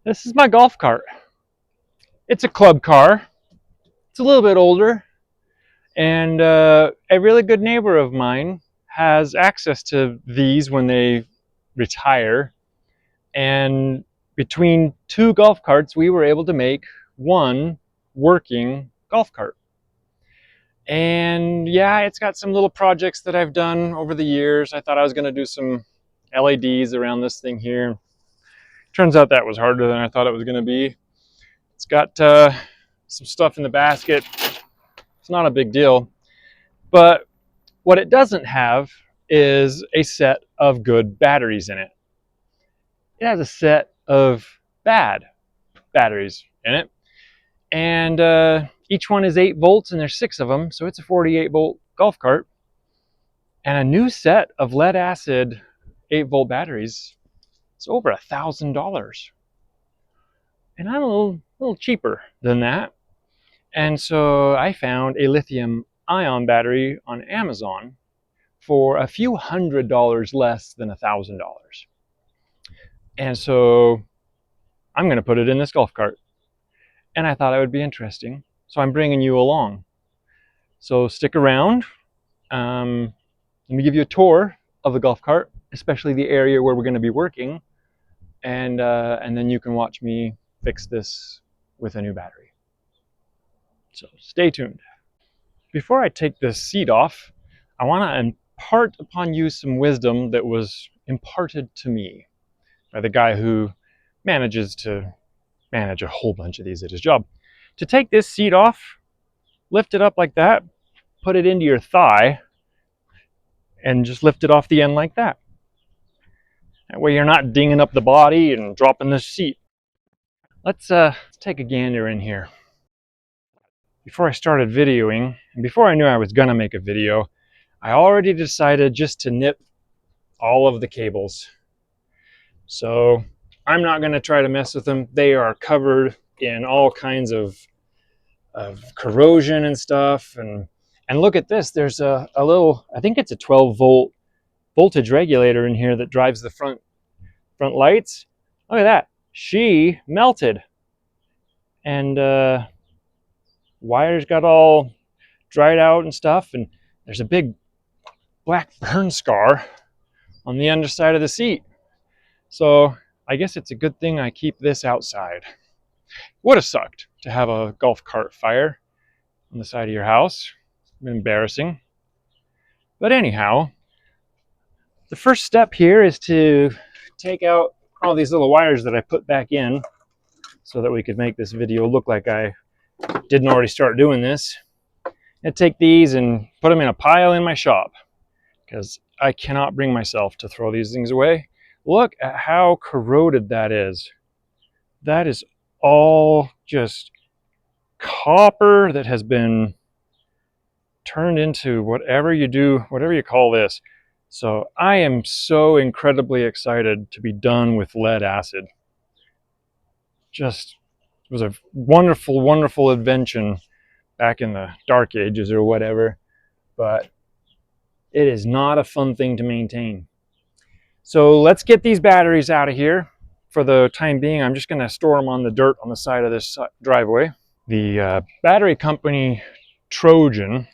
This is my golf cart. It's a club car. It's a little bit older, and a really good neighbor of mine has access to these when they retire. And between two golf carts, we were able to make one working golf cart. And yeah, it's got some little projects that I've done over the years. I thought I was going to do some LEDs around this thing here. Turns out that was harder than I thought it was going to be. It's got some stuff in the basket. It's not a big deal. But what it doesn't have is a set of good batteries in it. It has a set of bad batteries in it. And each one is 8 volts, and there's 6 of them. So it's a 48 volt golf cart. And a new set of lead acid 8-volt batteries is over $1,000. And I'm a little cheaper than that. And so I found a lithium ion battery on Amazon for a few $100s less than $1,000. And so I'm going to put it in this golf cart. And I thought it would be interesting. So I'm bringing you along. So stick around. Let me give you a tour of the golf cart, especially the area where we're going to be working. And then you can watch me fix this with a new battery. So stay tuned. Before I take this seat off, I want to impart upon you some wisdom that was imparted to me by the guy who manages to manage a whole bunch of these at his job. To take this seat off, lift it up like that, put it into your thigh, and just lift it off the end like that. That way you're not dinging up the body and dropping the seat. Let's take a gander in here. Before I started videoing, and before I knew I was gonna make a video, I already decided just to nip all of the cables. So I'm not gonna try to mess with them. They are covered in all kinds of corrosion and stuff. And look at this, there's a little, I think it's a 12-volt voltage regulator in here that drives the front lights. Look at that, she melted. And wires got all dried out and stuff, and there's a big black burn scar on the underside of the seat. So I guess it's a good thing I keep this outside. Would have sucked to have a golf cart fire on the side of your house. Been embarrassing. But anyhow, the first step here is to take out all these little wires that I put back in so that we could make this video look like I didn't already start doing this. And take these and put them in a pile in my shop because I cannot bring myself to throw these things away. Look at how corroded that is. That is all just copper that has been turned into whatever you do, whatever you call this. So I am so incredibly excited to be done with lead acid. Just, it was a wonderful, wonderful invention back in the dark ages or whatever, but it is not a fun thing to maintain. So let's get these batteries out of here. For the time being, I'm just going to store them on the dirt on the side of this driveway. The battery company Trojan,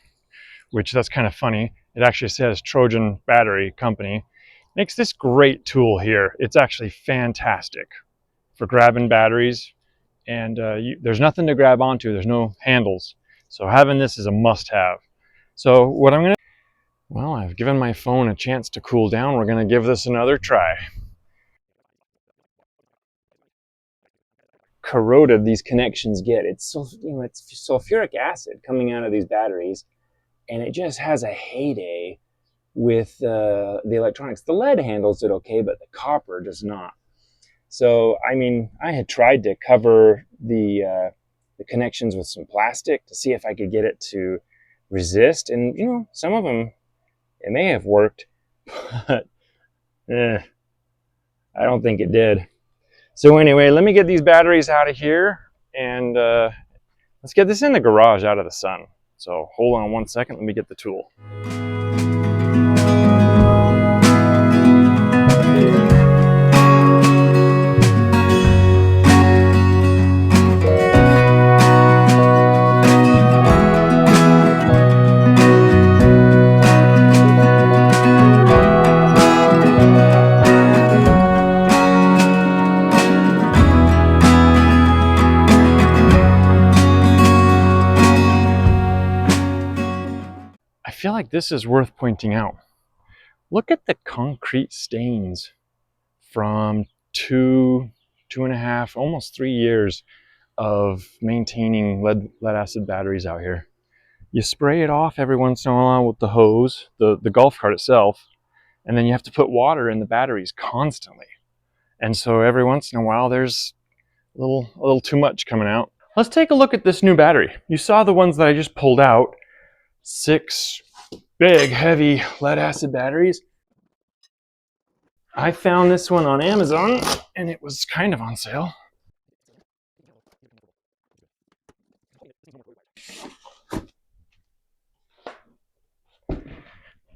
which that's kind of funny, it actually says Trojan Battery Company, makes this great tool here. It's actually fantastic for grabbing batteries, and there's nothing to grab onto. There's no handles. So having this is a must-have. So what I'm going to, well, I've given my phone a chance to cool down. We're going to give this another try. Corroded these connections get. It's it's sulfuric acid coming out of these batteries, and it just has a heyday with the electronics. The lead handles it okay, but the copper does not. So I mean, I had tried to cover the connections with some plastic to see if I could get it to resist, and you know, some of them it may have worked, but I don't think it did. So anyway, let me get these batteries out of here, and let's get this in the garage out of the sun. So hold on one second, let me get the tool. this is worth pointing out. Look at the concrete stains from 2.5, almost 3 years of maintaining lead acid batteries out here. You spray it off every once in a while with the hose, the golf cart itself, and then you have to put water in the batteries constantly. And so every once in a while there's a little too much coming out. Let's take a look at this new battery. You saw the ones that I just pulled out. 6 big, heavy lead acid batteries. I found this one on Amazon and it was kind of on sale.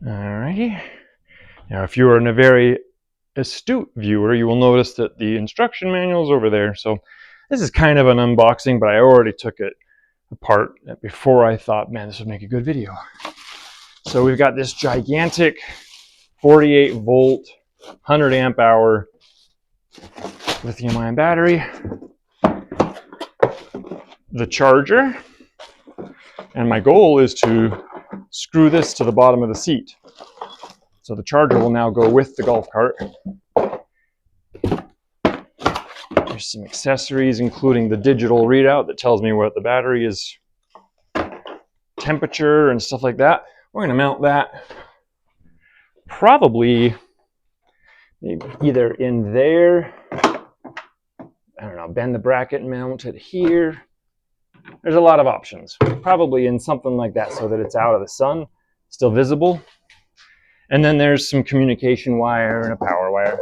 Alrighty. Now, if you are a very astute viewer, you will notice that the instruction manual is over there. So this is kind of an unboxing, but I already took it apart before I thought, man, this would make a good video. So we've got this gigantic 48 volt, 100 amp hour lithium ion battery, the charger, and my goal is to screw this to the bottom of the seat. So the charger will now go with the golf cart. There's some accessories, including the digital readout that tells me what the battery is, temperature and stuff like that. We're going to mount that probably maybe either in there, I don't know, bend the bracket and mount it here. There's a lot of options. Probably in something like that so that it's out of the sun, still visible. And then there's some communication wire and a power wire.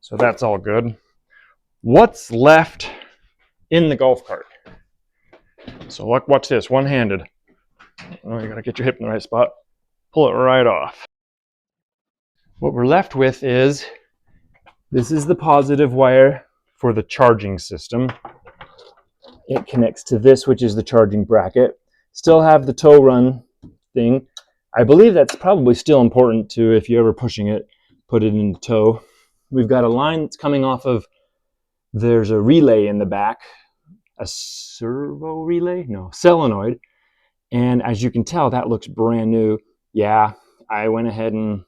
So that's all good. What's left in the golf cart? So watch this, one-handed. Oh, you gotta get your hip in the right spot. Pull it right off. What we're left with is, this is the positive wire for the charging system. It connects to this, which is the charging bracket. Still have the tow run thing. I believe that's probably still important to, if you're ever pushing it, put it into tow. We've got a line that's coming off of, there's a relay in the back, a servo relay? No, solenoid. And as you can tell, that looks brand new. Yeah, I went ahead and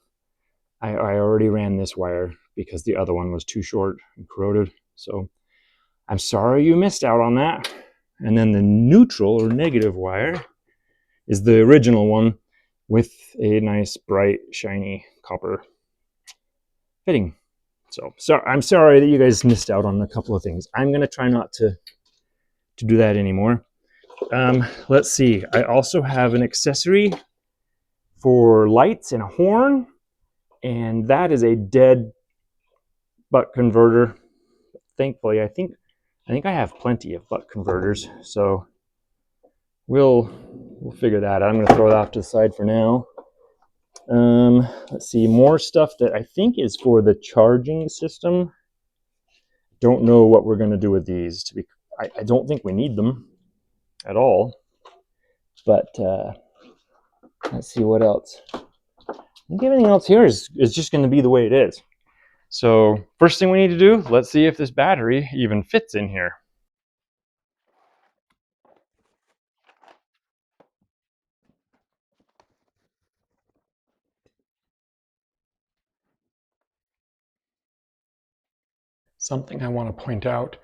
I already ran this wire because the other one was too short and corroded. So I'm sorry you missed out on that. And then the neutral or negative wire is the original one with a nice, bright, shiny copper fitting. So I'm sorry that you guys missed out on a couple of things. I'm going to try not to do that anymore. Let's see. I also have an accessory for lights and a horn, and that is a dead buck converter. Thankfully, I think I have plenty of buck converters, so we'll figure that out. I'm going to throw that off to the side for now. Let's see, more stuff that I think is for the charging system. Don't know what we're going to do with these. I don't think we need them at all, but let's see what else. I think everything else here is just going to be the way it is. So first thing we need to do, let's see if this battery even fits in here. Something I want to point out,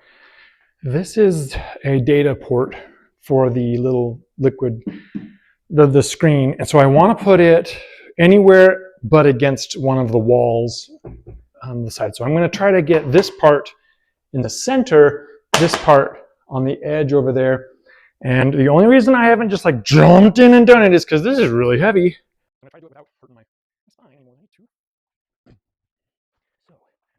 this is a data port for the little liquid, the screen. And so I want to put it anywhere but against one of the walls on the side. So I'm going to try to get this part in the center, this part on the edge over there. And the only reason I haven't just like jumped in and done it is because this is really heavy. I'm going to try to do it without hurting my spine anymore. I need to. So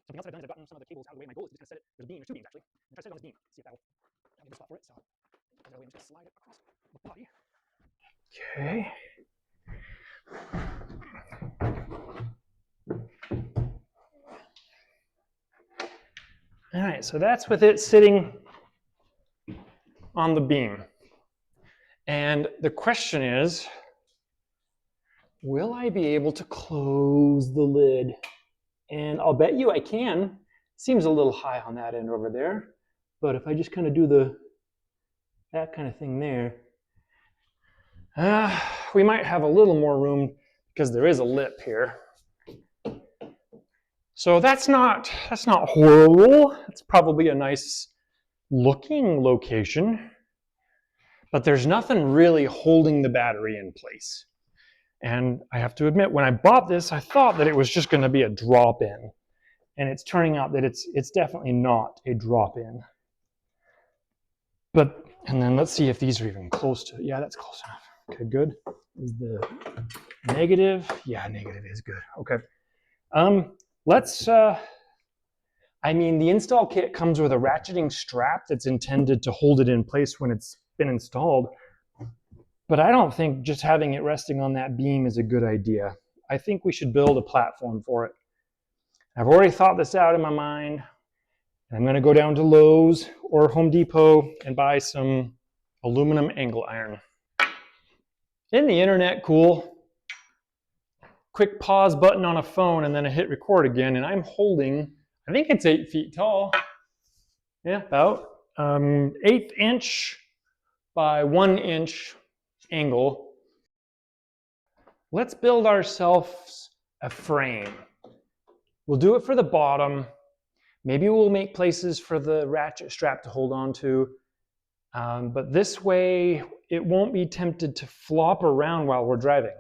something else I've done is I've gotten some of the cables out of the way. My goal is just going to set it, there's a beam, there's 2 beams actually. I'm trying to set it on this beam, see if that'll give a spot for it. So I'm just going to slide it across the body. Okay. All right, so that's with it sitting on the beam. And the question is, will I be able to close the lid? And I'll bet you I can. Seems a little high on that end over there. But if I just kind of do that kind of thing there, we might have a little more room because there is a lip here. So that's not horrible. It's probably a nice looking location, but there's nothing really holding the battery in place. And I have to admit, when I bought this, I thought that it was just going to be a drop-in, and it's turning out that it's definitely not a drop-in. But, and then let's see if these are even close to, yeah, that's close enough. Okay, good. Is the negative? Yeah, negative is good. Okay. Let's, I mean, the install kit comes with a ratcheting strap that's intended to hold it in place when it's been installed. But I don't think just having it resting on that beam is a good idea. I think we should build a platform for it. I've already thought this out in my mind. I'm going to go down to Lowe's or Home Depot and buy some aluminum angle iron. Isn't the internet cool? Quick pause button on a phone and then I hit record again, and I'm holding, I think it's 8 feet tall. Yeah, about 1/8 inch by 1 inch angle. Let's build ourselves a frame. We'll do it for the bottom. Maybe we'll make places for the ratchet strap to hold on to. But this way, it won't be tempted to flop around while we're driving.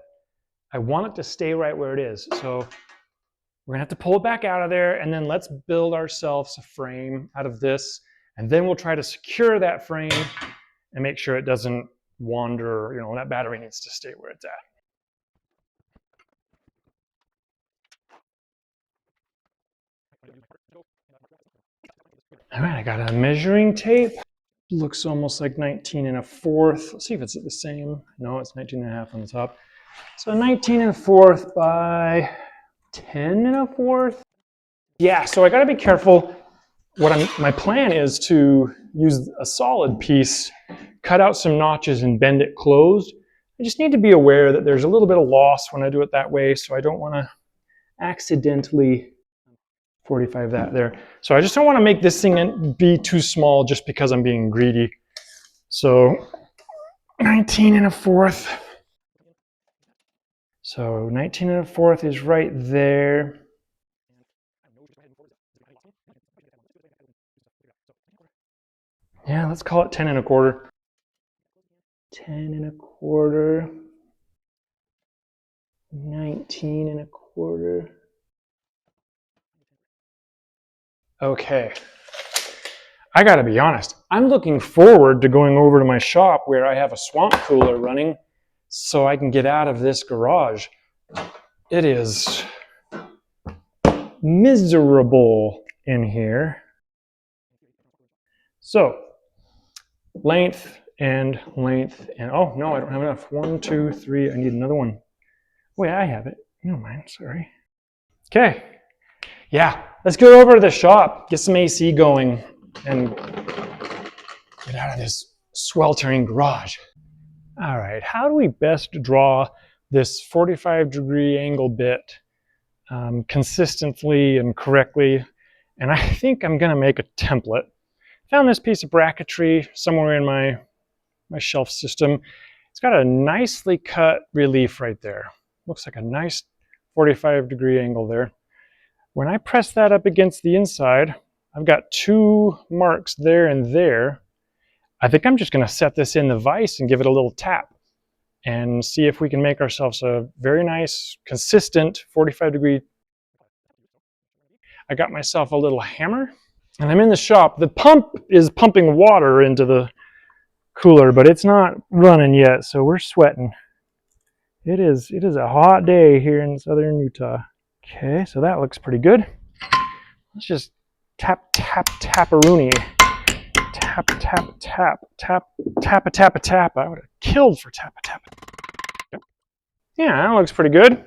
I want it to stay right where it is. So we're gonna have to pull it back out of there, and then let's build ourselves a frame out of this. And then we'll try to secure that frame and make sure it doesn't wander. You know, that battery needs to stay where it's at. All right, I got a measuring tape. Looks almost like 19 1/4. Let's see if it's the same. No, it's 19 1/2 on the top. So 19 1/4 by 10 1/4. Yeah, so I gotta be careful. My plan is to use a solid piece, cut out some notches and bend it closed. I just need to be aware that there's a little bit of loss when I do it that way, so I don't wanna accidentally 45 that there. So I just don't wanna make this thing be too small just because I'm being greedy. So 19 1/4. So 19 1/4 is right there. Yeah, let's call it 10 1/4. 10 1/4. 19 1/4. Okay. I gotta be honest, I'm looking forward to going over to my shop where I have a swamp cooler running so I can get out of this garage. It is miserable in here. So, length and, oh no, I don't have enough. 1, 2, 3, I need another one. Wait, I have it. No mind, sorry. Okay. Yeah, let's go over to the shop, get some AC going, and get out of this sweltering garage. All right, how do we best draw this 45-degree angle bit consistently and correctly? And I think I'm gonna make a template. Found this piece of bracketry somewhere in my shelf system. It's got a nicely cut relief right there. Looks like a nice 45-degree angle there. When I press that up against the inside, I've got 2 marks there and there. I think I'm just gonna set this in the vise and give it a little tap and see if we can make ourselves a very nice, consistent 45-degree. I got myself a little hammer, and I'm in the shop. The pump is pumping water into the cooler, but it's not running yet, so we're sweating. It is a hot day here in southern Utah. Okay, so that looks pretty good. Let's just tap, tap, tap-a-rooney. Tap, tap, tap, tap, tap, a tap, a tap. I would have killed for tap, a tap. Yeah, that looks pretty good.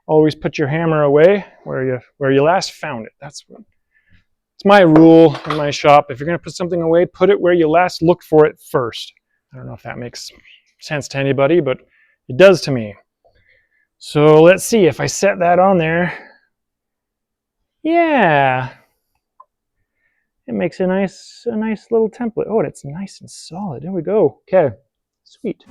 Always put your hammer away where you last found it. It's my rule in my shop. If you're gonna put something away, put it where you last looked for it first. I don't know if that makes sense to anybody, but it does to me. So let's see if I set that on there. Yeah, it makes a nice little template. Oh, and it's nice and solid. There we go. Okay, sweet.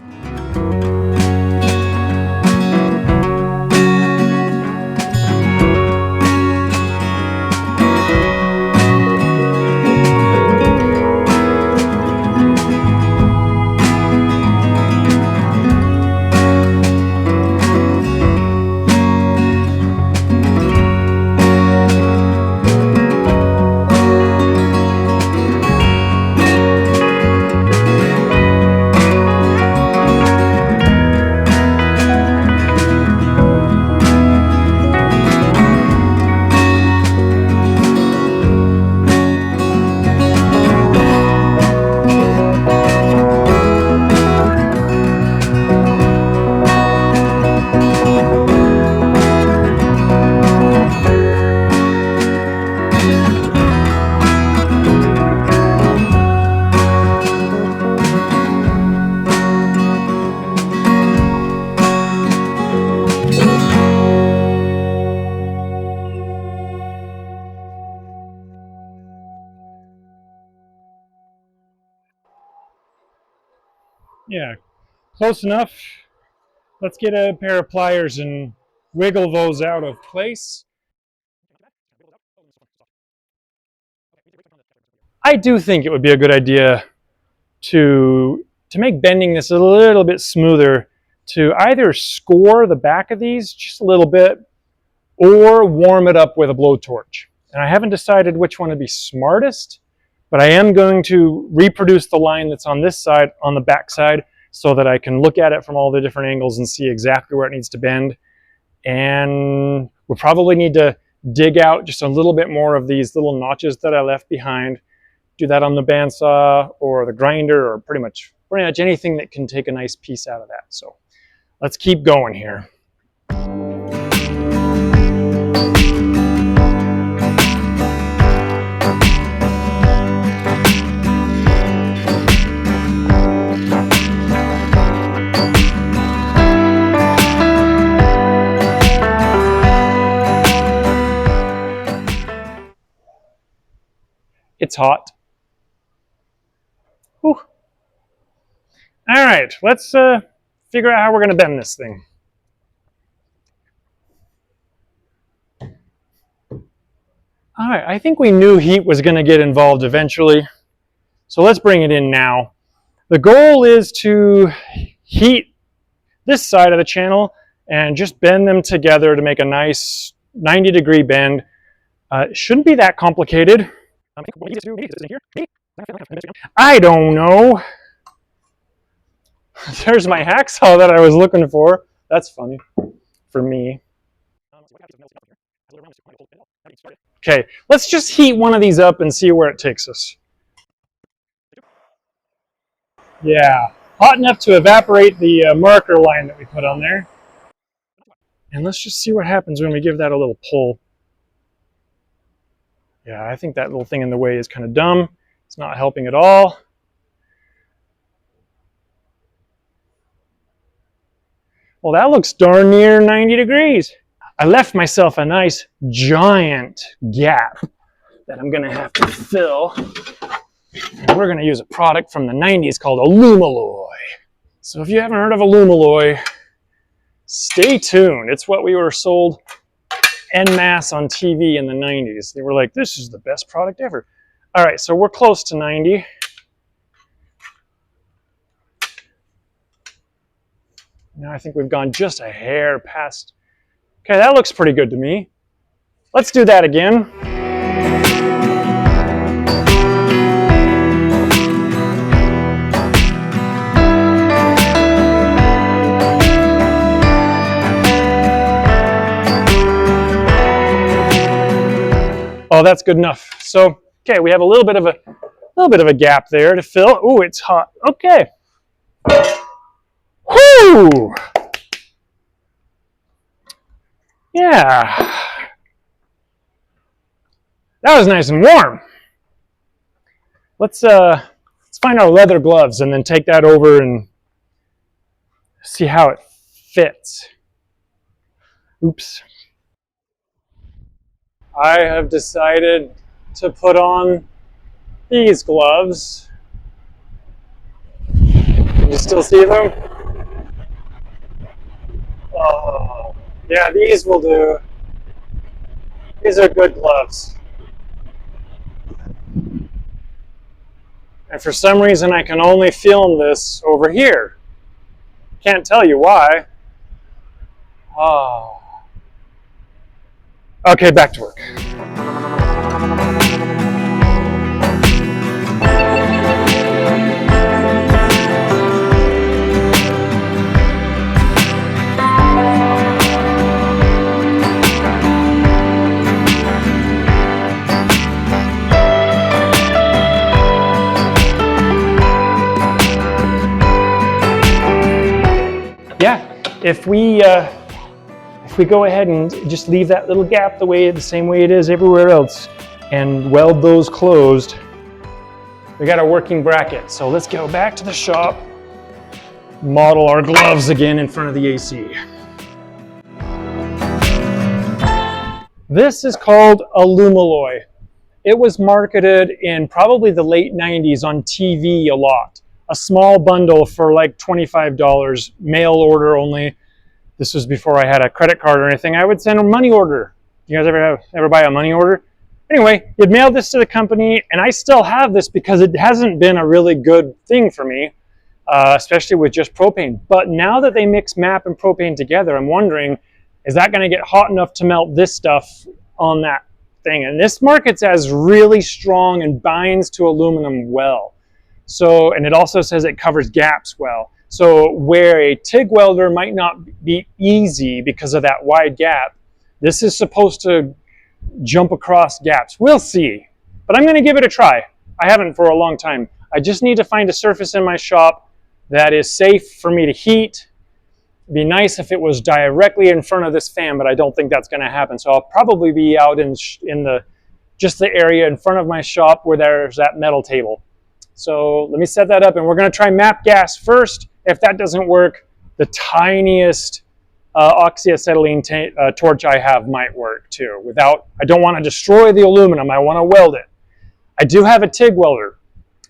Yeah, close enough. Let's get a pair of pliers and wiggle those out of place. I do think it would be a good idea to make bending this a little bit smoother, to either score the back of these just a little bit or warm it up with a blowtorch. And I haven't decided which one would be smartest, but I am going to reproduce the line that's on this side, on the back side, so that I can look at it from all the different angles and see exactly where it needs to bend. And we'll probably need to dig out just a little bit more of these little notches that I left behind. Do that on the bandsaw or the grinder, or pretty much anything that can take a nice piece out of that. So let's keep going here. It's hot. Whew. All right, let's figure out how we're going to bend this thing. All right, I think we knew heat was going to get involved eventually, so let's bring it in now. The goal is to heat this side of the channel and just bend them together to make a nice 90-degree bend. It shouldn't be that complicated. I don't know. There's my hacksaw that I was looking for. That's funny for me. Okay, let's just heat one of these up and see where it takes us. Yeah, hot enough to evaporate the marker line that we put on there. And let's just see what happens when we give that a little pull. Yeah, I think that little thing in the way is kind of dumb. It's not helping at all. Well, that looks darn near 90 degrees. I left myself a nice giant gap that I'm gonna have to fill. And we're gonna use a product from the 90s called Alumaloy. So if you haven't heard of Alumaloy, stay tuned. It's what we were sold en masse on TV in the 90s. They were like, this is the best product ever. All right, so we're close to 90. Now I think we've gone just a hair past. Okay, that looks pretty good to me. Let's do that again. Oh, that's good enough. So, okay, we have a little bit of a gap there to fill. Ooh, it's hot. Okay. Whoo! Yeah. That was nice and warm. Let's find our leather gloves and then take that over and see how it fits. Oops. I have decided to put on these gloves. Can you still see them? Oh, yeah, these will do. These are good gloves. And for some reason, I can only film this over here. Can't tell you why. Oh. Okay, back to work. Yeah, if we go ahead and just leave that little gap the same way it is everywhere else and weld those closed, we got a working bracket. So let's go back to the shop, model our gloves again in front of the AC. This is called Alumaloy. It was marketed in probably the late 90s on TV a lot. a small bundle for like $25, mail order only. This was before I had a credit card or anything. I would send a money order. You guys ever buy a money order? Anyway, you'd mail this to the company, and I still have this because it hasn't been a really good thing for me, especially with just propane. But now that they mix MAP and propane together, I'm wondering, is that going to get hot enough to melt this stuff on that thing? And this markets as really strong and binds to aluminum well. So, and it also says it covers gaps well. So where a TIG welder might not be easy because of that wide gap, this is supposed to jump across gaps. We'll see, but I'm going to give it a try. I haven't for a long time. I just need to find a surface in my shop that is safe for me to heat. It'd be nice if it was directly in front of this fan, but I don't think that's going to happen. So I'll probably be out in just the area in front of my shop where there's that metal table. So let me set that up, and we're going to try MAP gas first. If that doesn't work, the tiniest oxyacetylene torch I have might work too. I don't want to destroy the aluminum. I want to weld it. I do have a TIG welder.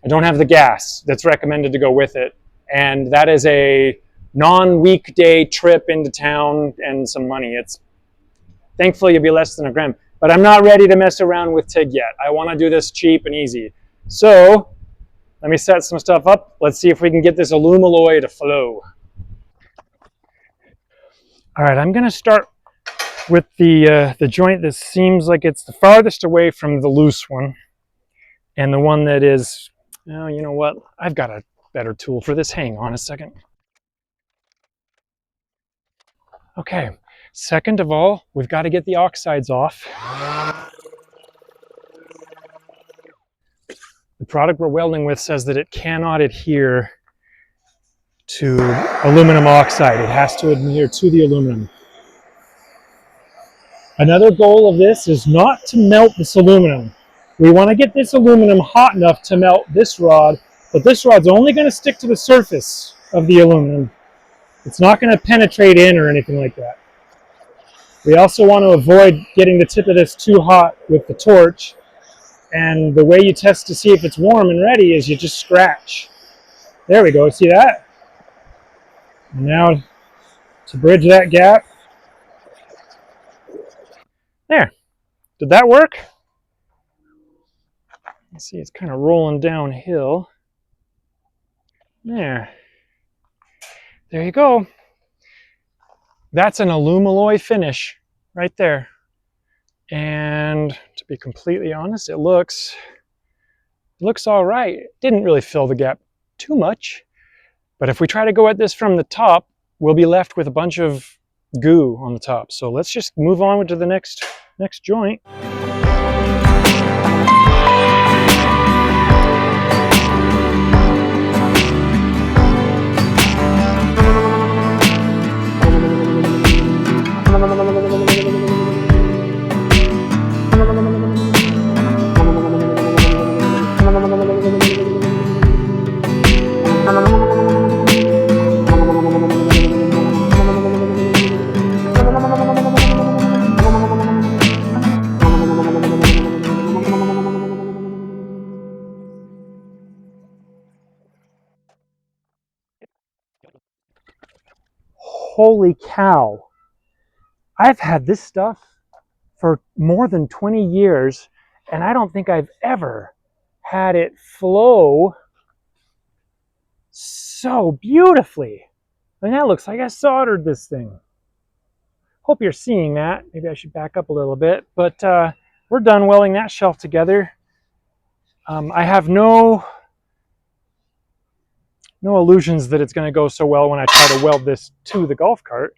I don't have the gas that's recommended to go with it. And that is a non-weekday trip into town and some money. Thankfully it'll be less than $1 grand. But I'm not ready to mess around with TIG yet. I want to do this cheap and easy. So let me set some stuff up. Let's see if we can get this Alumaloy to flow. All right, I'm going to start with the joint that seems like it's the farthest away from the loose one, and the one that is, oh, you know what? I've got a better tool for this. Hang on a second. Okay, second of all, we've got to get the oxides off. The product we're welding with says that it cannot adhere to aluminum oxide. It has to adhere to the aluminum. Another goal of this is not to melt this aluminum. We want to get this aluminum hot enough to melt this rod, but this rod's only going to stick to the surface of the aluminum. It's not going to penetrate in or anything like that. We also want to avoid getting the tip of this too hot with the torch, and the way you test to see if it's warm and ready is you just scratch. There we go, see that? And now to bridge that gap. There, did that work? You see it's kind of rolling downhill. There you go. That's an Alumaloy finish right there. And to be completely honest, it looks all right. It didn't really fill the gap too much, but if we try to go at this from the top, we'll be left with a bunch of goo on the top. So let's just move on to the next joint. Holy cow. I've had this stuff for more than 20 years, and I don't think I've ever had it flow so beautifully. I mean, that looks like I soldered this thing. Hope you're seeing that. Maybe I should back up a little bit, but we're done welding that shelf together. I have no illusions that it's going to go so well when I try to weld this to the golf cart,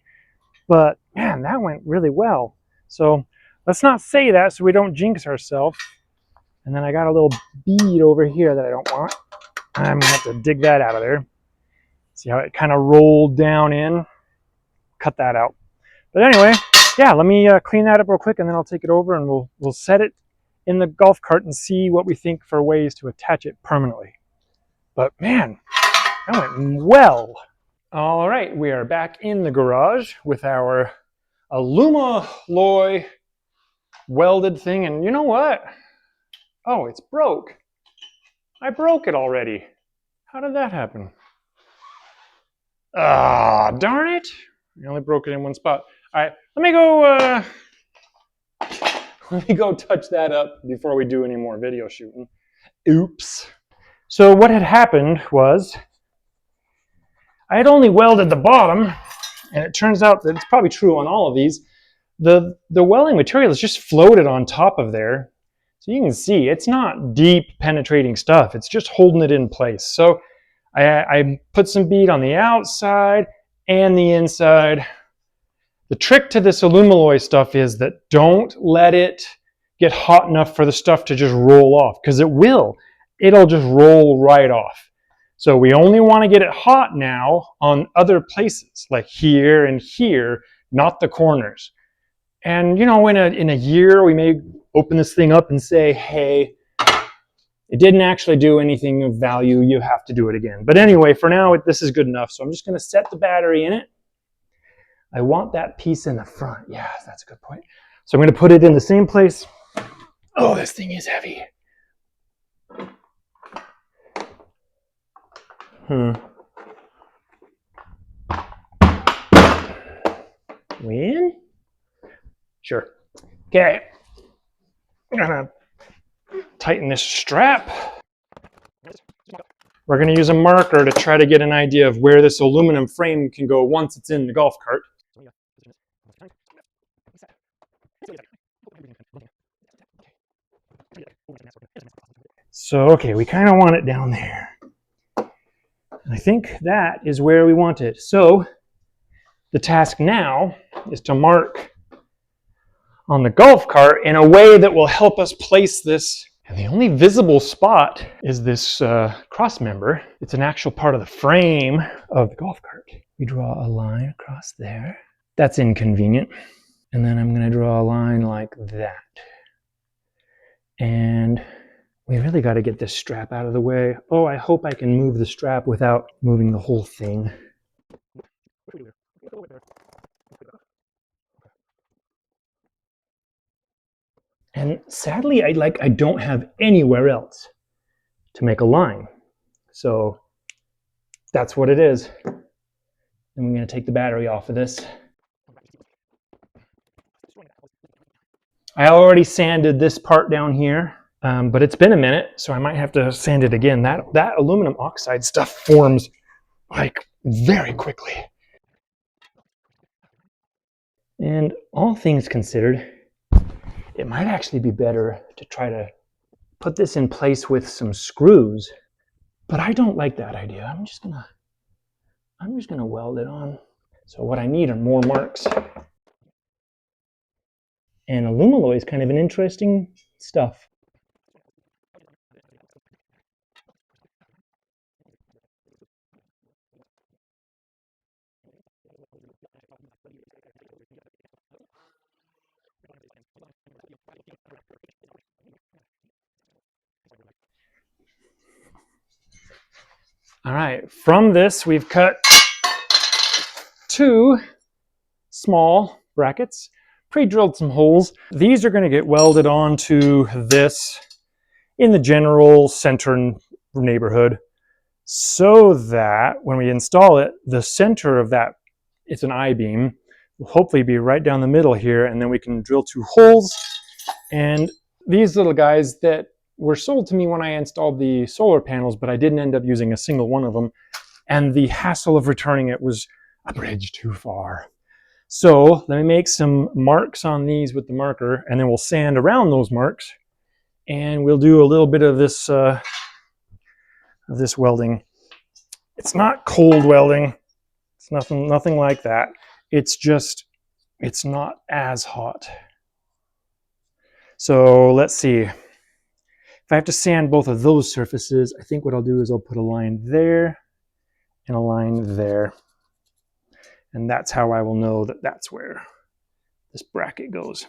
but man, that went really well. So let's not say that so we don't jinx ourselves. And then I got a little bead over here that I don't want. I'm gonna have to dig that out of there. See how it kind of rolled down in? Cut that out. But anyway, yeah, let me clean that up real quick, and then I'll take it over and we'll set it in the golf cart and see what we think for ways to attach it permanently. But man, that went well. All right, we are back in the garage with our Alumaloy welded thing, and you know what? Oh, it's broke. I broke it already. How did that happen? Ah, darn it. I only broke it in one spot. All right, let me go touch that up before we do any more video shooting. Oops. So what had happened was I had only welded the bottom, and it turns out that it's probably true on all of these. The welding material is just floated on top of there. So you can see it's not deep penetrating stuff. It's just holding it in place. So I put some bead on the outside and the inside. The trick to this Alumaloy stuff is that don't let it get hot enough for the stuff to just roll off, because it will. It'll just roll right off. So we only want to get it hot now on other places, like here and here, not the corners. And you know, in a year, we may open this thing up and say, hey, it didn't actually do anything of value. You have to do it again. But anyway, for now, this is good enough. So I'm just going to set the battery in it. I want that piece in the front. Yeah, that's a good point. So I'm going to put it in the same place. Oh, this thing is heavy. We in? Sure. Okay. I'm going to tighten this strap. We're going to use a marker to try to get an idea of where this aluminum frame can go once it's in the golf cart. So, okay, we kind of want it down there. And I think that is where we want it. So, the task now is to mark on the golf cart in a way that will help us place this. And the only visible spot is this cross member. It's an actual part of the frame of the golf cart. We draw a line across there. That's inconvenient. And then I'm going to draw a line like that. And we really got to get this strap out of the way. Oh, I hope I can move the strap without moving the whole thing. And sadly, I don't have anywhere else to make a line. So that's what it is. And we're going to take the battery off of this. I already sanded this part down here, but it's been a minute, so I might have to sand it again. That aluminum oxide stuff forms like very quickly. And all things considered, it might actually be better to try to put this in place with some screws, but I don't like that idea. I'm just gonna weld it on. So what I need are more marks. And Alumaloy is kind of an interesting stuff. All right, from this we've cut 2 small brackets, pre-drilled some holes. These are going to get welded onto this in the general center neighborhood, so that when we install it, the center of that, it's an I-beam, will hopefully be right down the middle here, and then we can drill 2 holes. And these little guys that were sold to me when I installed the solar panels, but I didn't end up using a single one of them, and the hassle of returning it was a bridge too far. So let me make some marks on these with the marker, and then we'll sand around those marks, and we'll do a little bit of this welding. It's not cold welding. It's nothing like that. It's just, it's not as hot. So let's see. If I have to sand both of those surfaces, I think what I'll do is I'll put a line there and a line there. And that's how I will know that that's where this bracket goes.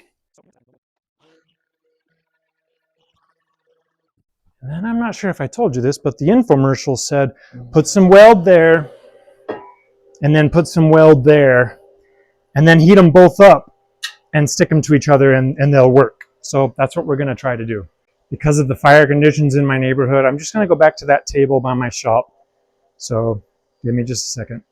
And then I'm not sure if I told you this, but the infomercial said, put some weld there, and then put some weld there, and then heat them both up and stick them to each other, and they'll work. So that's what we're going to try to do. Because of the fire conditions in my neighborhood, I'm just going to go back to that table by my shop So give me just a second.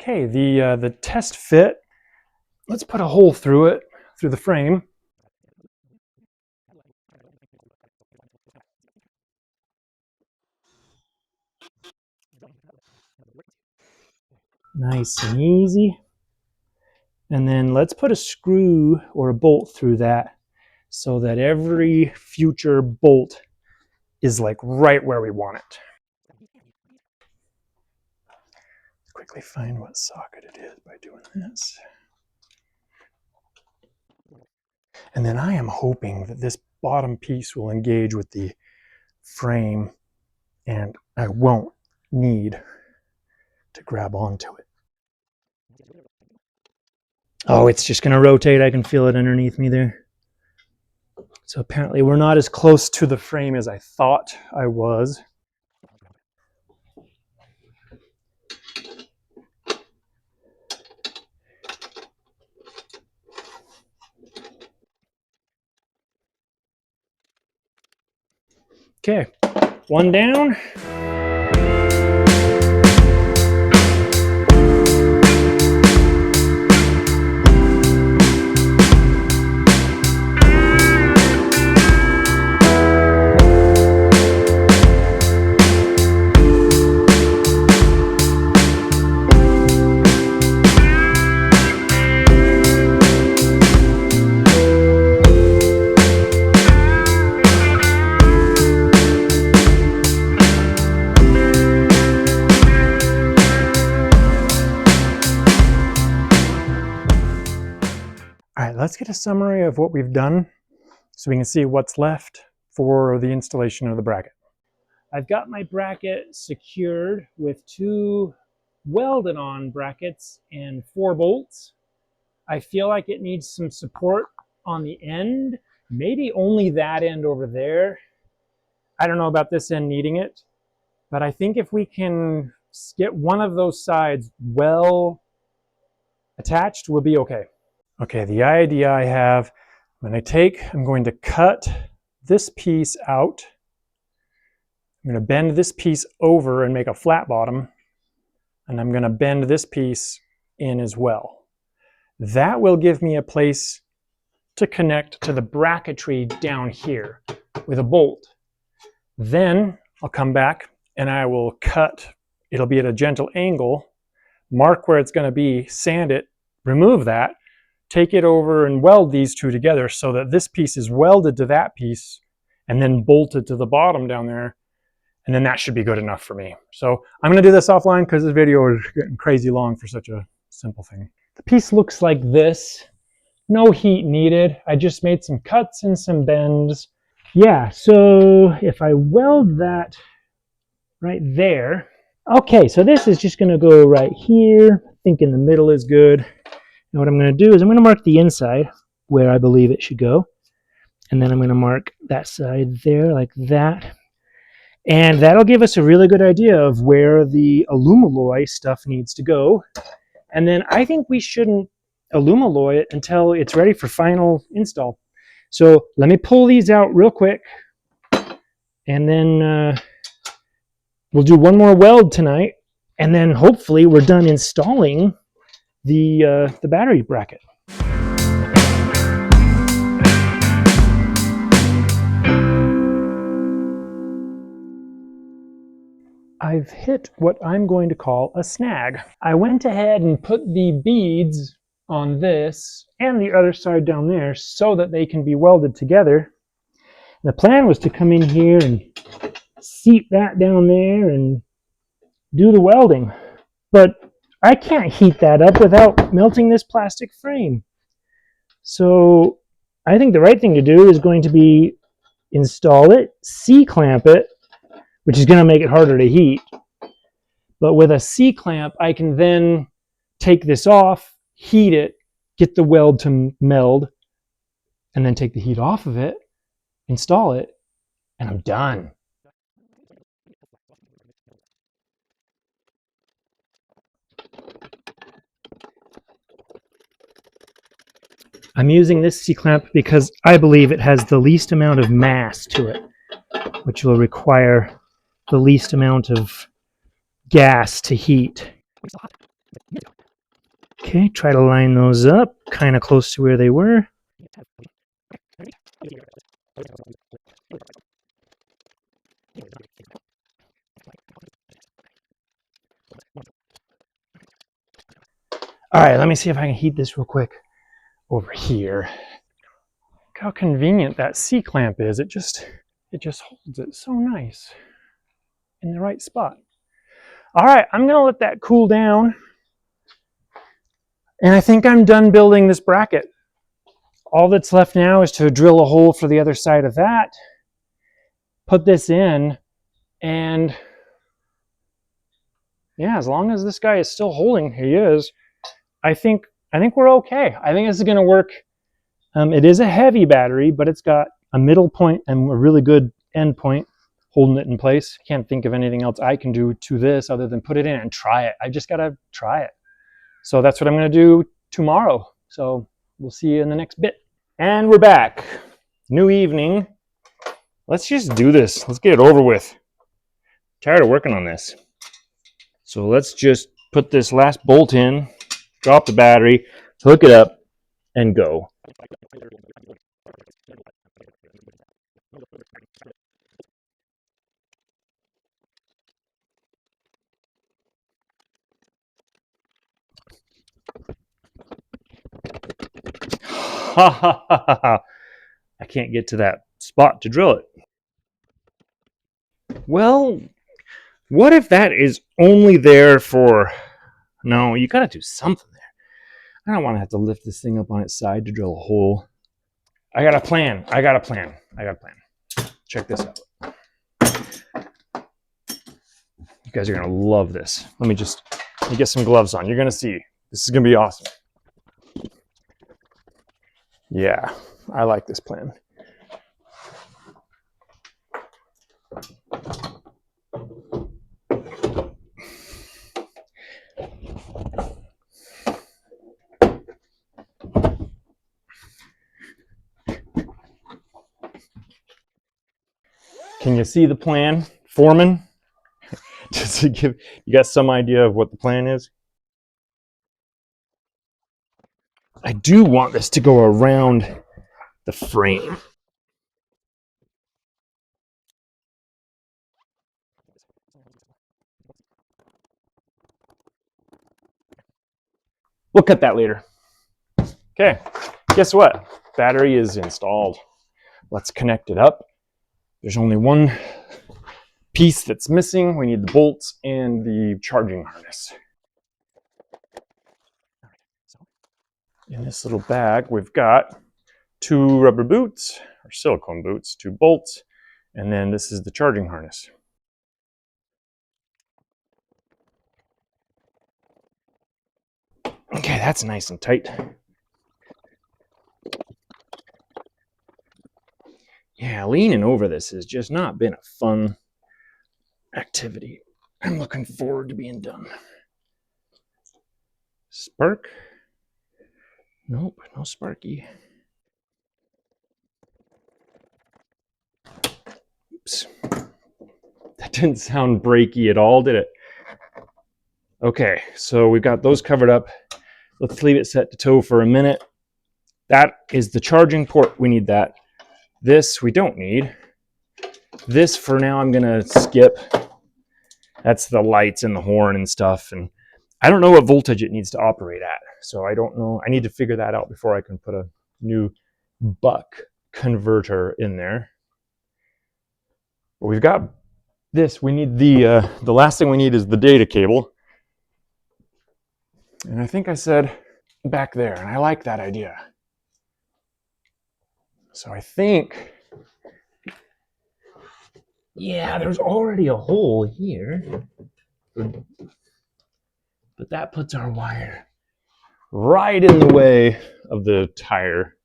Okay, the test fit, let's put a hole through it, through the frame. Nice and easy. And then let's put a screw or a bolt through that so that every future bolt is like right where we want it. Quickly find what socket it is by doing this. And then I am hoping that this bottom piece will engage with the frame and I won't need to grab onto it. Oh, it's just going to rotate. I can feel it underneath me there. So apparently we're not as close to the frame as I thought I was. Okay, one down. All right, let's get a summary of what we've done so we can see what's left for the installation of the bracket. I've got my bracket secured with 2 welded on brackets and 4 bolts. I feel like it needs some support on the end, maybe only that end over there. I don't know about this end needing it, but I think if we can get one of those sides well attached, we'll be okay. Okay, the idea I have, I'm going to cut this piece out. I'm going to bend this piece over and make a flat bottom, and I'm going to bend this piece in as well. That will give me a place to connect to the bracketry down here with a bolt. Then I'll come back and I will cut, it'll be at a gentle angle, mark where it's going to be, sand it, remove that, take it over and weld these 2 together so that this piece is welded to that piece and then bolted to the bottom down there. And then that should be good enough for me. So I'm going to do this offline because this video is getting crazy long for such a simple thing. The piece looks like this. No heat needed. I just made some cuts and some bends. Yeah, so if I weld that right there. Okay, so this is just going to go right here. I think in the middle is good. And what I'm going to do is I'm going to mark the inside where I believe it should go. And then I'm going to mark that side there like that. And that'll give us a really good idea of where the Alumaloy stuff needs to go. And then I think we shouldn't Alumaloy it until it's ready for final install. So let me pull these out real quick. And then we'll do one more weld tonight. And then hopefully we're done installing the battery bracket. I've hit what I'm going to call a snag. I went ahead and put the beads on this and the other side down there so that they can be welded together. The plan was to come in here and seat that down there and do the welding. But I can't heat that up without melting this plastic frame. So I think the right thing to do is going to be install it, C-clamp it, which is going to make it harder to heat. But with a C-clamp, I can then take this off, heat it, get the weld to meld, and then take the heat off of it, install it, and I'm done. I'm using this C-clamp because I believe it has the least amount of mass to it, which will require the least amount of gas to heat. Okay, try to line those up kind of close to where they were. All right, let me see if I can heat this real quick over here. Look how convenient that C-clamp is. It just holds it so nice in the right spot. All right, I'm gonna let that cool down. And I think I'm done building this bracket. All that's left now is to drill a hole for the other side of that, put this in, and yeah, as long as this guy is still holding, he is, I think we're okay. I think this is gonna work. It is a heavy battery, but it's got a middle point and a really good end point holding it in place. Can't think of anything else I can do to this other than put it in and try it. I just gotta try it. So that's what I'm gonna do tomorrow. So we'll see you in the next bit. And we're back. New evening. Let's just do this. Let's get it over with. Tired of working on this. So let's just put this last bolt in, drop the battery, hook it up, and go. Ha ha ha ha ha. I can't get to that spot to drill it. Well, what if that is only there for... No, you gotta do something there. I don't want to have to lift this thing up on its side to drill a hole. I got a plan. Check this out. You guys are gonna love this. Let me get some gloves on. You're gonna see. This is gonna be awesome. Yeah, I like this plan. Can you see the plan, Foreman? Just to give you guys some idea of what the plan is. I do want this to go around the frame. We'll cut that later. Okay, guess what? Battery is installed. Let's connect it up. There's only one piece that's missing. We need the bolts and the charging harness. In this little bag, we've got 2 rubber boots, or silicone boots, 2 bolts, and then this is the charging harness. Okay, that's nice and tight. Yeah, leaning over this has just not been a fun activity. I'm looking forward to being done. Spark? Nope, no Sparky. Oops. That didn't sound breaky at all, did it? Okay, so we've got those covered up. Let's leave it set to tow for a minute. That is the charging port. We need that. This we don't need. This for now I'm gonna skip. That's the lights and the horn and stuff. And I don't know what voltage it needs to operate at. So I don't know. I need to figure that out before I can put a new buck converter in there. But we've got this. We need the last thing we need is the data cable. And I think I said back there, and I like that idea. So I think, yeah, there's already a hole here. But that puts our wire right in the way of the tire.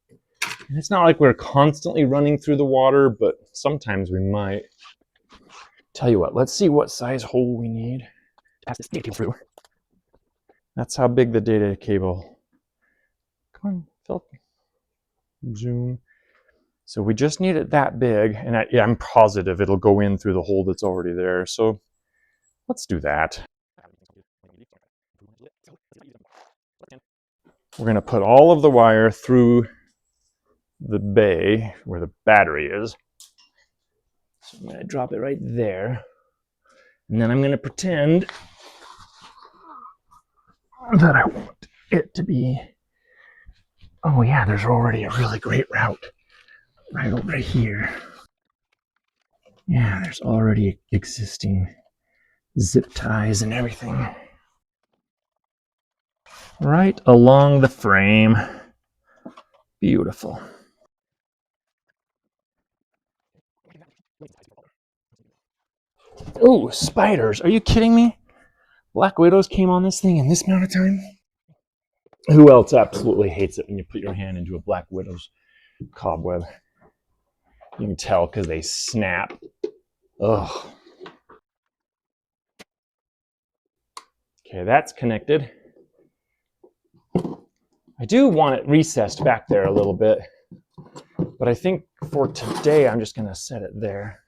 And it's not like we're constantly running through the water, but sometimes we might. Tell you what, let's see what size hole we need to pass this data cable through. That's how big the data cable. Come on, Phil. Zoom. So we just need it that big, and I'm positive it'll go in through the hole that's already there. So let's do that. We're going to put all of the wire through the bay where the battery is. So I'm going to drop it right there. And then I'm going to pretend that I want it to be. Oh yeah, there's already a really great route right over here. Yeah, there's already existing zip ties and everything right along the frame. Beautiful. Oh, spiders. Are you kidding me? Black widows came on this thing in this amount of time? Who else absolutely hates it when you put your hand into a black widow's cobweb? You can tell because they snap. Ugh. Okay, that's connected. I do want it recessed back there a little bit, but I think for today I'm just going to set it there.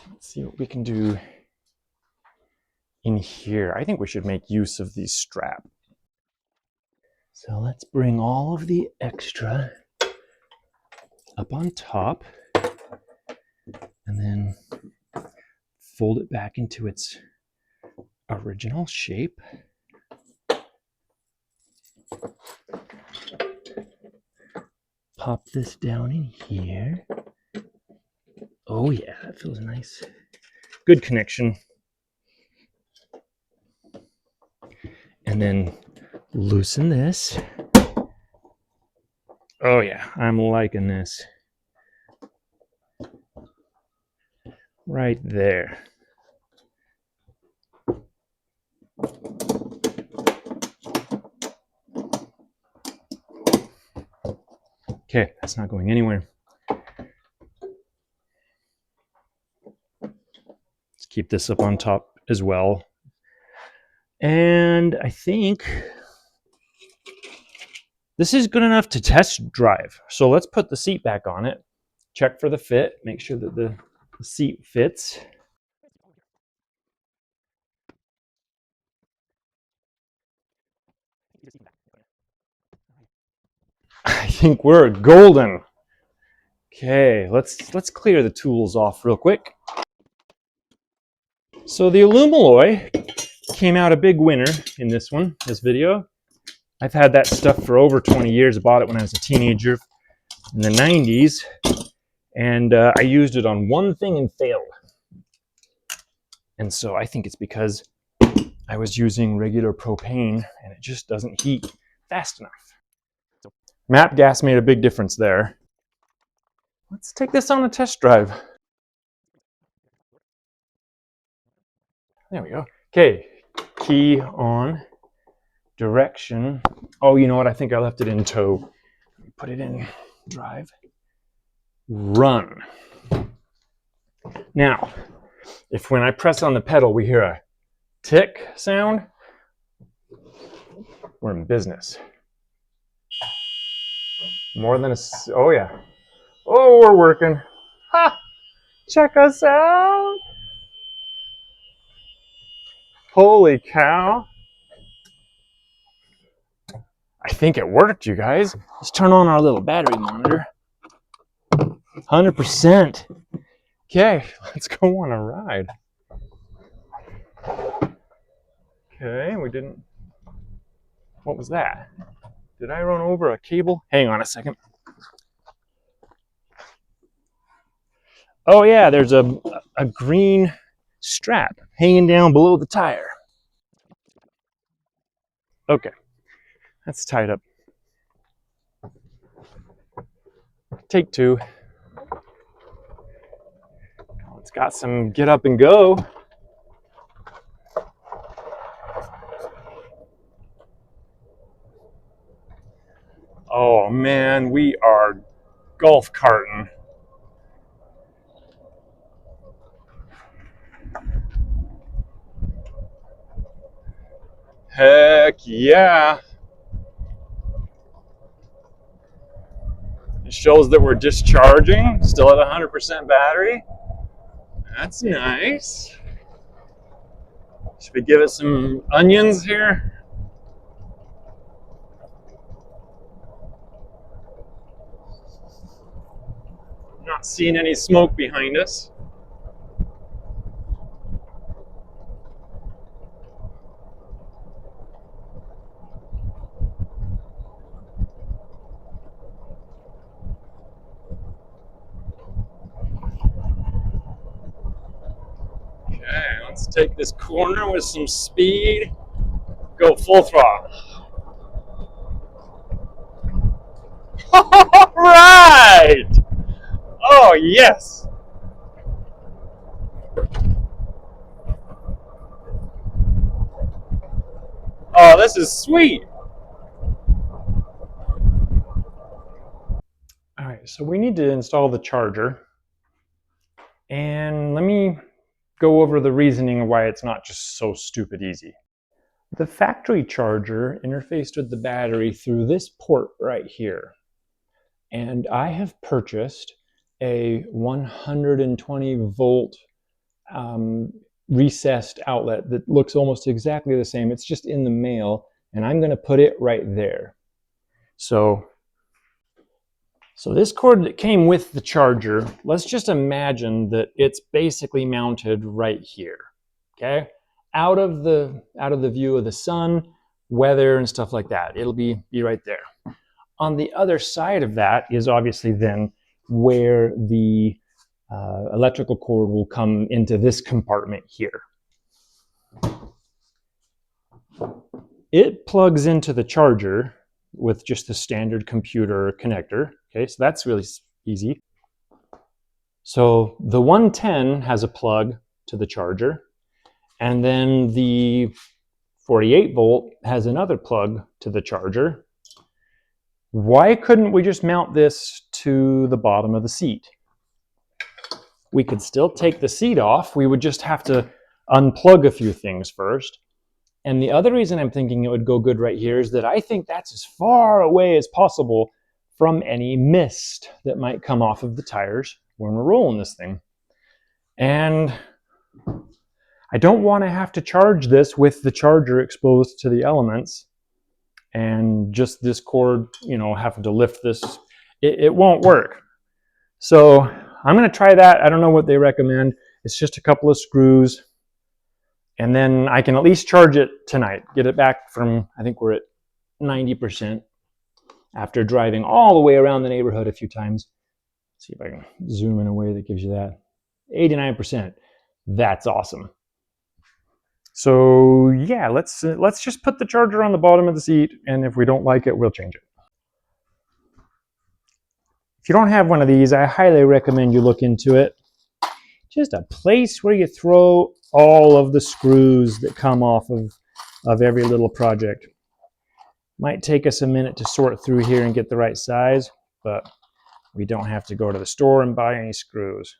Let's see what we can do in here. I think we should make use of these straps. So let's bring all of the extra up on top and then fold it back into its original shape. Pop this down in here. Oh yeah, that feels nice. Good connection. And then loosen this. Oh yeah, I'm liking this. Right there. Okay, that's not going anywhere. Let's keep this up on top as well. And I think this is good enough to test drive. So let's put the seat back on it, check for the fit, make sure that the seat fits. I think we're golden. Okay, let's clear the tools off real quick. So the Alumaloy came out a big winner in this video. I've had that stuff for over 20 years. I bought it when I was a teenager in the 90s, and I used it on one thing and failed. And so I think it's because I was using regular propane and it just doesn't heat fast enough. MAP gas made a big difference there. Let's take this on a test drive. There we go. Okay, key on. direction. Oh, you know what? I think I left it in tow. Put it in drive. Run. Now, if when I press on the pedal we hear a tick sound, we're in business. More than a, oh yeah. Oh, we're working. Ha! Check us out. Holy cow. I think it worked, you guys. Let's turn on our little battery monitor. 100%. Okay, let's go on a ride. Okay, we didn't. What was that? Did I run over a cable? Hang on a second. Oh yeah, there's a green strap hanging down below the tire. Okay, that's tied up. Take two. Oh, it's got some get up and go. Oh man, we are golf carting. Heck yeah. It shows that we're discharging, still at 100% battery. That's nice. Should we give it some onions here? Not seeing any smoke behind us. Okay, let's take this corner with some speed. Go full throttle. All right! Oh, yes! Oh, this is sweet! All right, so we need to install the charger. And let me go over the reasoning of why it's not just so stupid easy. The factory charger interfaced with the battery through this port right here. And I have purchased a 120 volt recessed outlet that looks almost exactly the same. It's just in the mail, and I'm going to put it right there. So this cord that came with the charger, let's just imagine that it's basically mounted right here, okay? Out of the view of the sun, weather, and stuff like that. It'll be right there. On the other side of that is obviously then where the electrical cord will come into this compartment here. It plugs into the charger with just the standard computer connector. Okay, so that's really easy. So the 110 has a plug to the charger, and then the 48 volt has another plug to the charger. Why couldn't we just mount this to the bottom of the seat? We could still take the seat off. We would just have to unplug a few things first. And the other reason I'm thinking it would go good right here is that I think that's as far away as possible from any mist that might come off of the tires when we're rolling this thing. And I don't want to have to charge this with the charger exposed to the elements and just this cord, you know, having to lift this. It won't work. So I'm going to try that. I don't know what they recommend. It's just a couple of screws. And then I can at least charge it tonight. Get it back from, I think we're at 90% after driving all the way around the neighborhood a few times. Let's see if I can zoom in a way that gives you that. 89%. That's awesome. So yeah, let's just put the charger on the bottom of the seat, and if we don't like it, we'll change it. If you don't have one of these, I highly recommend you look into it. Just a place where you throw all of the screws that come off of every little project. Might take us a minute to sort through here and get the right size, but we don't have to go to the store and buy any screws.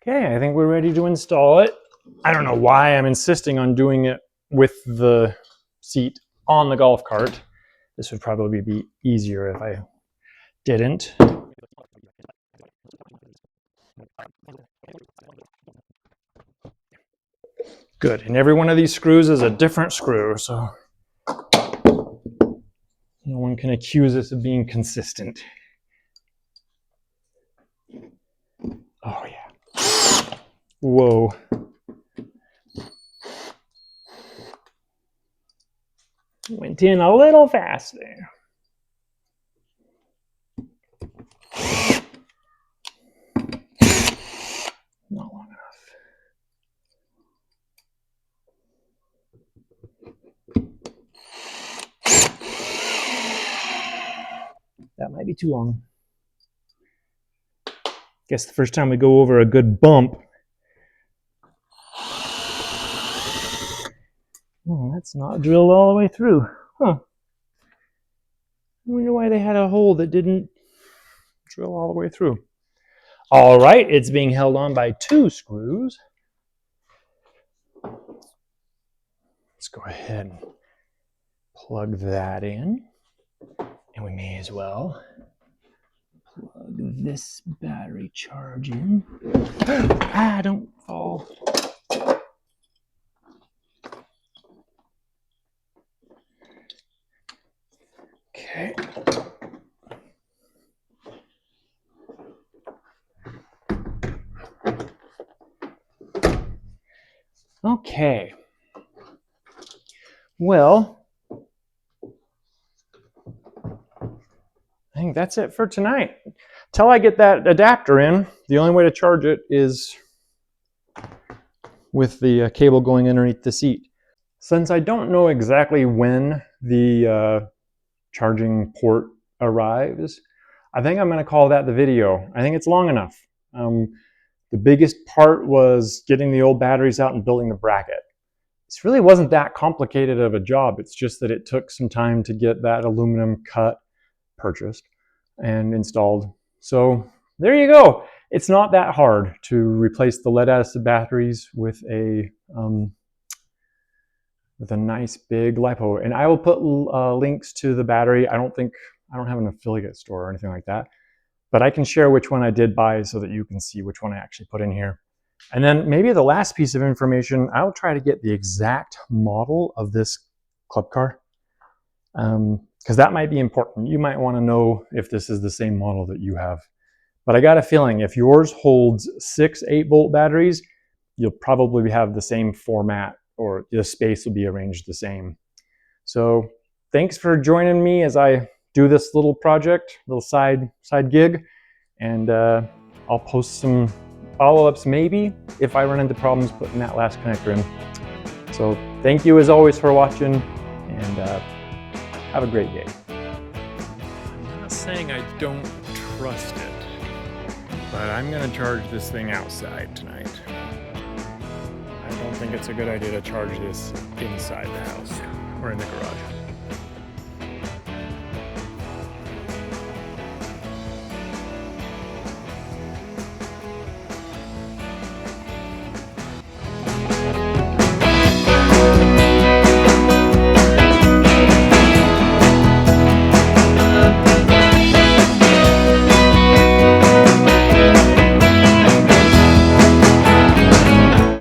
Okay, I think we're ready to install it. I don't know why I'm insisting on doing it with the seat on the golf cart. This would probably be easier if I didn't. Good, and every one of these screws is a different screw, so no one can accuse us of being consistent. Oh yeah. Whoa. Went in a little fast there. Not long enough. That might be too long. Guess the first time we go over a good bump. Oh, that's not drilled all the way through. Huh. I wonder why they had a hole that didn't drill all the way through. All right, it's being held on by 2 screws. Let's go ahead and plug that in. And we may as well plug this battery charge in. Ah, don't fall. Okay. Okay. Well, I think that's it for tonight. Till I get that adapter in, the only way to charge it is with the cable going underneath the seat. Since I don't know exactly when the charging port arrives, I think I'm going to call that the video. I think it's long enough. The biggest part was getting the old batteries out and building the bracket. This really wasn't that complicated of a job. It's just that it took some time to get that aluminum cut, purchased, and installed. So there you go. It's not that hard to replace the lead acid batteries with a nice big Lifepo. And I will put links to the battery. I don't have an affiliate store or anything like that, but I can share which one I did buy so that you can see which one I actually put in here. And then maybe the last piece of information, I'll try to get the exact model of this club car, because that might be important. You might want to know if this is the same model that you have. But I got a feeling if yours holds 6 8-volt batteries, you'll probably have the same format, or the space will be arranged the same. So thanks for joining me as I do this little project, little side gig, and I'll post some follow-ups maybe if I run into problems putting that last connector in. So thank you as always for watching, and have a great day. I'm not saying I don't trust it, but I'm gonna charge this thing outside tonight. I don't think it's a good idea to charge this inside the house or in the garage.